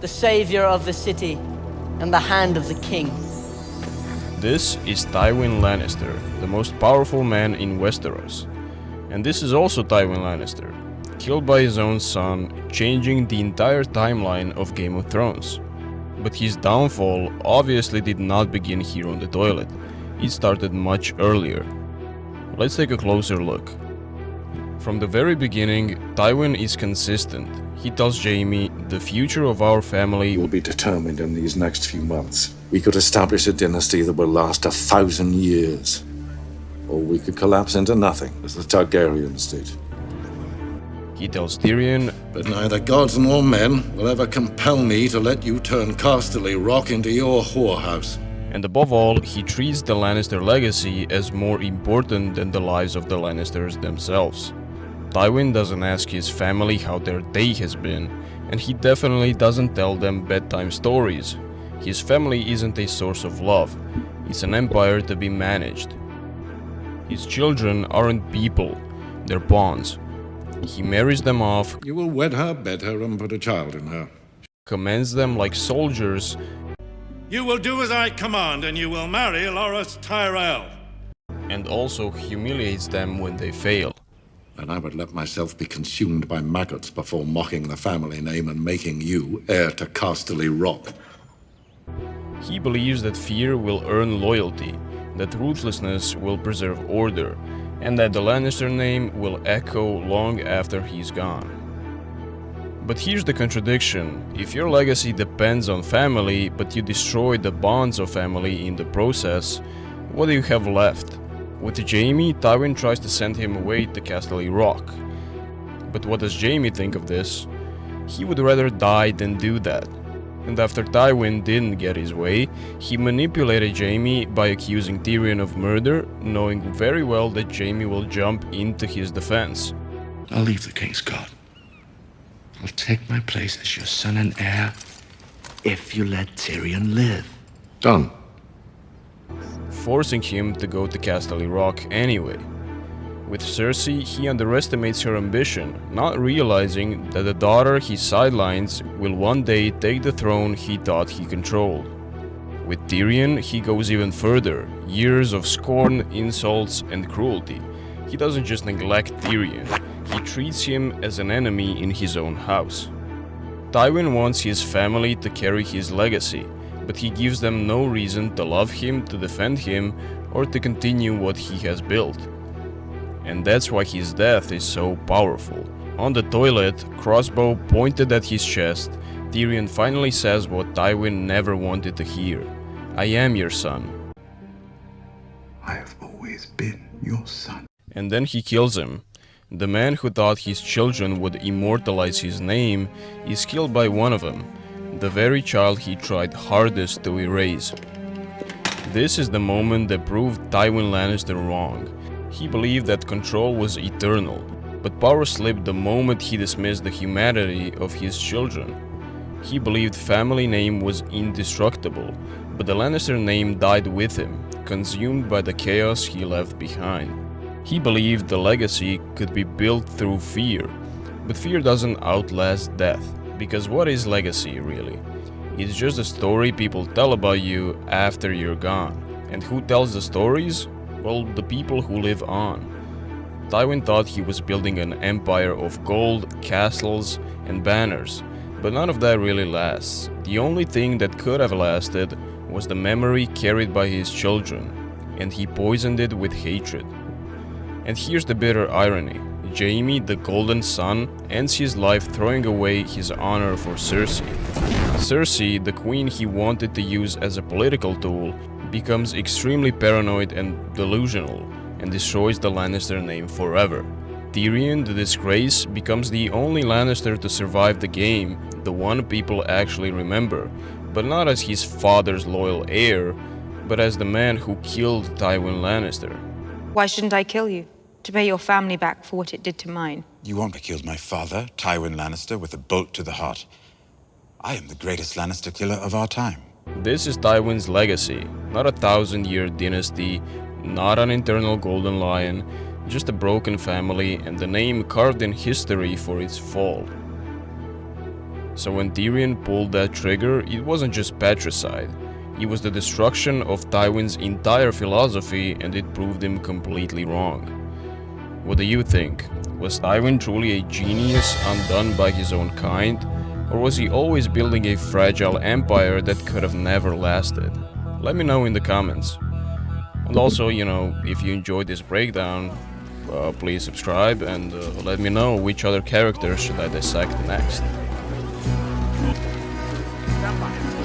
the savior of the city, and the hand of the king. This is Tywin Lannister, the most powerful man in Westeros. And this is also Tywin Lannister, killed by his own son, changing the entire timeline of Game of Thrones. But his downfall obviously did not begin here on the toilet. It started much earlier. Let's take a closer look. From the very beginning, Tywin is consistent. He tells Jaime, the future of our family will be determined in these next few months. We could establish a dynasty that will last 1,000 years. Or we could collapse into nothing, as the Targaryens did. He tells Tyrion, but neither gods nor men will ever compel me to let you turn Casterly Rock into your whorehouse. And above all, he treats the Lannister legacy as more important than the lives of the Lannisters themselves. Tywin doesn't ask his family how their day has been, and he definitely doesn't tell them bedtime stories. His family isn't a source of love, it's an empire to be managed. His children aren't people, they're pawns. He marries them off, you will wed her, bed her, and put a child in her. Commands them like soldiers. You will do as I command, and you will marry Loras Tyrell. And also humiliates them when they fail. And I would let myself be consumed by maggots before mocking the family name and making you heir to Casterly Rock. He believes that fear will earn loyalty, that ruthlessness will preserve order, and that the Lannister name will echo long after he's gone. But here's the contradiction. If your legacy depends on family, but you destroy the bonds of family in the process, what do you have left? With Jaime, Tywin tries to send him away to Casterly Rock. But what does Jaime think of this? He would rather die than do that. And after Tywin didn't get his way, he manipulated Jaime by accusing Tyrion of murder, knowing very well that Jaime will jump into his defense. I'll leave the King's Guard. I'll take my place as your son and heir if you let Tyrion live. Done. Forcing him to go to Casterly Rock anyway. With Cersei, he underestimates her ambition, not realizing that the daughter he sidelines will one day take the throne he thought he controlled. With Tyrion, he goes even further, years of scorn, insults, and cruelty. He doesn't just neglect Tyrion, he treats him as an enemy in his own house. Tywin wants his family to carry his legacy, but he gives them no reason to love him, to defend him, or to continue what he has built. And that's why his death is so powerful. On the toilet, crossbow pointed at his chest, Tyrion finally says what Tywin never wanted to hear. I am your son. I have always been your son. And then he kills him. The man who thought his children would immortalize his name is killed by one of them, the very child he tried hardest to erase. This is the moment that proved Tywin Lannister wrong. He believed that control was eternal, but power slipped the moment he dismissed the humanity of his children. He believed family name was indestructible, but the Lannister name died with him, consumed by the chaos he left behind. He believed the legacy could be built through fear, but fear doesn't outlast death, because what is legacy really? It's just a story people tell about you after you're gone. And who tells the stories? Well, the people who live on. Tywin thought he was building an empire of gold, castles, and banners, but none of that really lasts. The only thing that could have lasted was the memory carried by his children, and he poisoned it with hatred. And here's the bitter irony. Jaime, the Golden Son, ends his life throwing away his honor for Cersei. Cersei, the queen he wanted to use as a political tool, becomes extremely paranoid and delusional, and destroys the Lannister name forever. Tyrion, the disgrace, becomes the only Lannister to survive the game, the one people actually remember, but not as his father's loyal heir, but as the man who killed Tywin Lannister. Why shouldn't I kill you? To pay your family back for what it did to mine. You won't have killed my father, Tywin Lannister, with a bolt to the heart. I am the greatest Lannister killer of our time. This is Tywin's legacy, not a 1,000-year dynasty, not an eternal golden lion, just a broken family and the name carved in history for its fall. So when Tyrion pulled that trigger, it wasn't just patricide. It was the destruction of Tywin's entire philosophy, and it proved him completely wrong. What do you think? Was Tywin truly a genius undone by his own kind? Or was he always building a fragile empire that could have never lasted? Let me know in the comments. And also, you know, if you enjoyed this breakdown, please subscribe and let me know which other characters should I dissect next. Stand by.